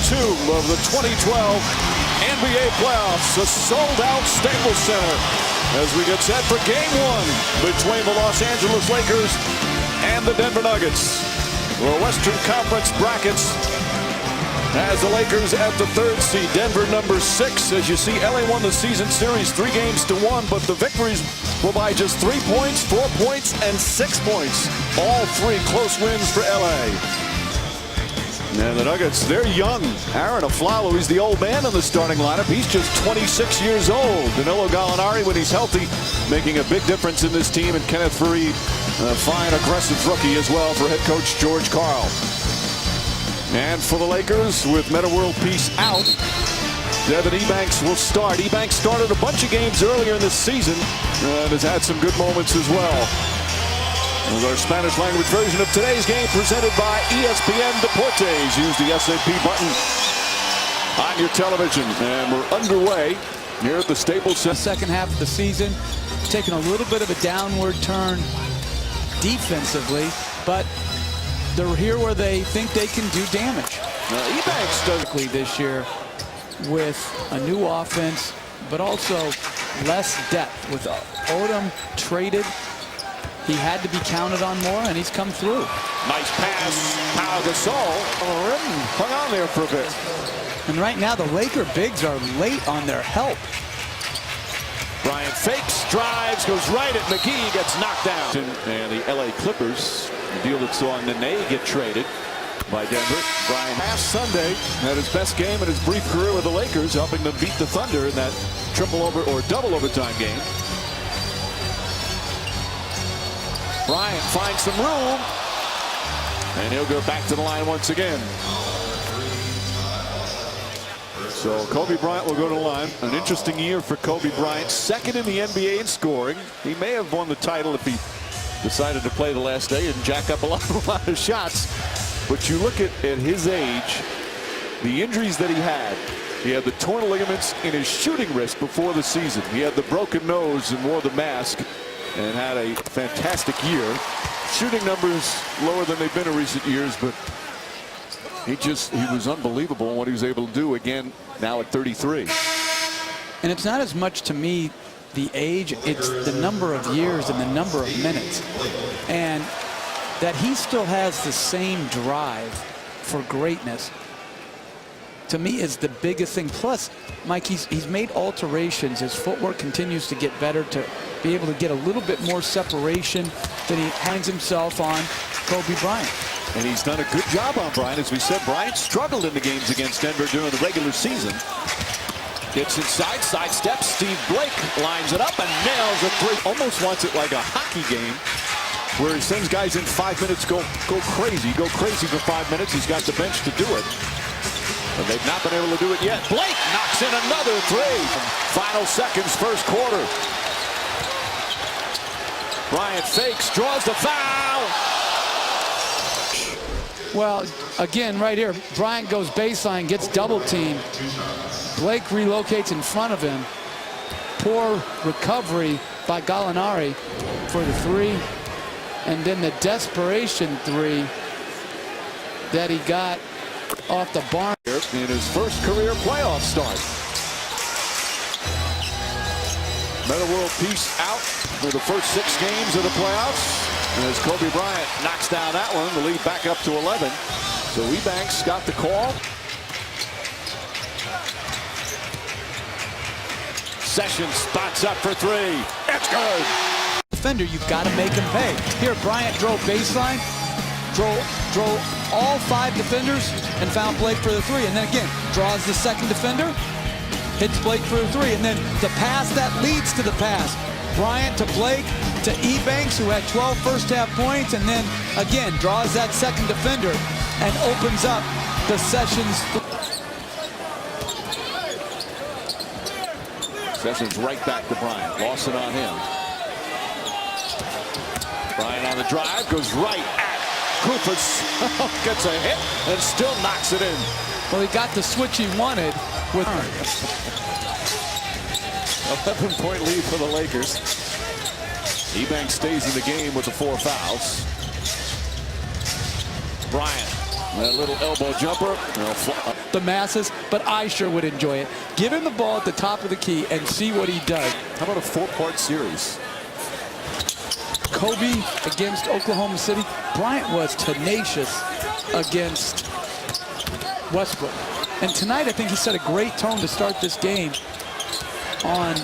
2 of the 2012 NBA playoffs, a sold-out Staples Center, as we get set for Game 1 between the Los Angeles Lakers and the Denver Nuggets. The Western Conference brackets has the Lakers at the 3rd seed, Denver number 6. As you see, LA won the season series 3-1, but the victories were by just 3 points, 4 points, and 6 points. All 3 close wins for LA. And the Nuggets, they're young. Aaron Aflalo, he's the old man in the starting lineup. He's just 26 years old. Danilo Gallinari, when he's healthy, making a big difference in this team. And Kenneth Faried, a fine, aggressive rookie as well for head coach George Karl. And for the Lakers, with Metta World Peace out, Devin Ebanks will start. Ebanks started a bunch of games earlier in this season and has had some good moments as well. With our Spanish language version of today's game presented by ESPN Deportes. Use the SAP button on your television. And we're underway here at the Staples Center. Second half of the season, taking a little bit of a downward turn defensively, but they're here where they think they can do damage. Ebanks does this year with a new offense, but also less depth. With Odom traded, he had to be counted on more, and he's come through. Nice pass. Pau Gasol on the rim. Hung on there for a bit. And right now, the Laker bigs are late on their help. Bryant fakes, drives, goes right at McGee, gets knocked down. And the LA Clippers, the deal that saw Nene get traded by Denver. Bryant last Sunday had his best game in his brief career with the Lakers, helping them beat the Thunder in that double overtime game. Bryant finds some room, and he'll go back to the line once again. So Kobe Bryant will go to the line. An interesting year for Kobe Bryant. 2nd in the NBA in scoring. He may have won the title if he decided to play the last day and jack up a lot of shots. But you look at his age, the injuries that he had. He had the torn ligaments in his shooting wrist before the season. He had the broken nose and wore the mask, and had a fantastic year. Shooting numbers lower than they've been in recent years, but he was unbelievable in what he was able to do again now at 33. And it's not as much to me the age, it's the number of years and the number of minutes. And that he still has the same drive for greatness, to me, is the biggest thing. Plus, Mike, he's made alterations. His footwork continues to get better to be able to get a little bit more separation than he finds himself on Kobe Bryant. And he's done a good job on Bryant. As we said, Bryant struggled in the games against Denver during the regular season. Gets inside, sidesteps. Steve Blake lines it up and nails a 3. Almost wants it like a hockey game, where he sends guys in 5 minutes, go crazy for 5 minutes. He's got the bench to do it. But they've not been able to do it yet. Blake knocks in another 3. Final seconds, first quarter. Bryant fakes, draws the foul. Well, again, right here, Bryant goes baseline, gets double teamed. Blake relocates in front of him. Poor recovery by Gallinari for the 3. And then the desperation 3 that he got off the barn. In his first career playoff start. Metta World Peace out for the first 6 games of the playoffs. And as Kobe Bryant knocks down that one, the lead back up to 11. So Ebanks got the call. Sessions spots up for 3. It's good. Defender, you've got to make him pay. Here, Bryant drove baseline, drove all 5 defenders and found Blake for the 3. And then again, draws the second defender, hits Blake for the 3. And then the pass that leads to the pass. Bryant to Blake to Ebanks, who had 12 first half points, and then again draws that second defender and opens up the Sessions. Sessions right back to Bryant. Lawson on him. Bryant on the drive, goes right at Koufos. Gets a hit and still knocks it in. Well, he got the switch he wanted with 11-point lead for the Lakers. Ebanks stays in the game with the 4 fouls. Bryant That little elbow jumper. The masses, but I sure would enjoy it. Give him the ball at the top of the key and see what he does. How about a 4-part series? Kobe against Oklahoma City. Bryant was tenacious against Westbrook. And tonight, I think he set a great tone to start this game on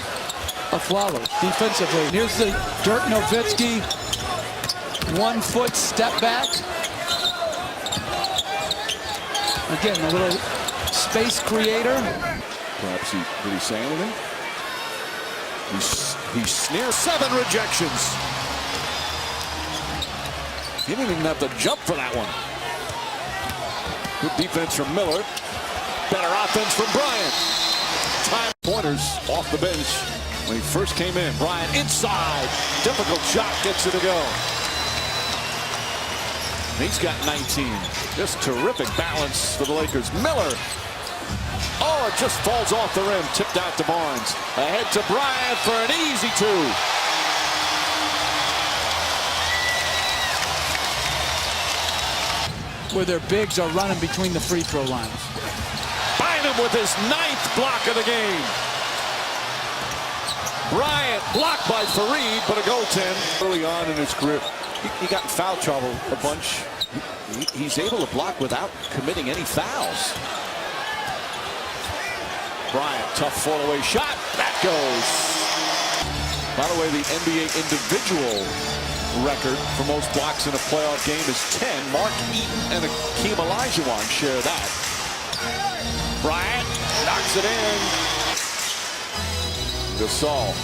Aflalo defensively. Here's the Dirk Nowitzki 1-foot step back. Again, a little space creator. Perhaps did he say anything? He sneers. 7 rejections. He didn't even have to jump for that one. Good defense from Miller. Better offense from Bryant. Time pointers off the bench when he first came in. Bryant inside. Difficult shot, gets it to go. He's got 19. Just terrific balance for the Lakers. Miller. Oh, it just falls off the rim. Tipped out to Barnes. Ahead to Bryant for an easy 2. Where their bigs are running between the free throw lines. Bynum with his 9th block of the game. Bryant blocked by Fareed, but a goaltend. Early on in his career, he got in foul trouble a bunch. He's able to block without committing any fouls. Bryant, tough fall-away shot. That goes. By the way, the NBA individual record for most blocks in a playoff game is 10. Mark Eaton and Akeem Olajuwon share that. Bryant knocks it in. Gasol.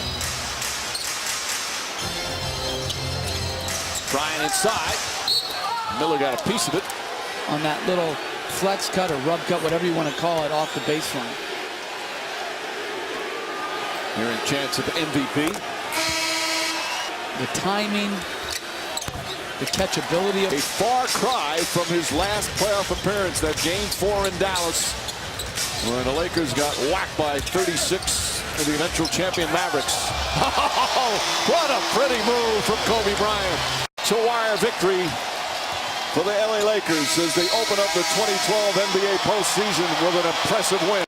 Bryant inside. Miller got a piece of it. On that little flex cut or rub cut, whatever you want to call it, off the baseline. Here in chance of MVP. The timing, the catchability. A far cry from his last playoff appearance, that game 4 in Dallas, when the Lakers got whacked by 36 for the eventual champion Mavericks. Oh, what a pretty move from Kobe Bryant. To-wire victory for the LA Lakers as they open up the 2012 NBA postseason with an impressive win.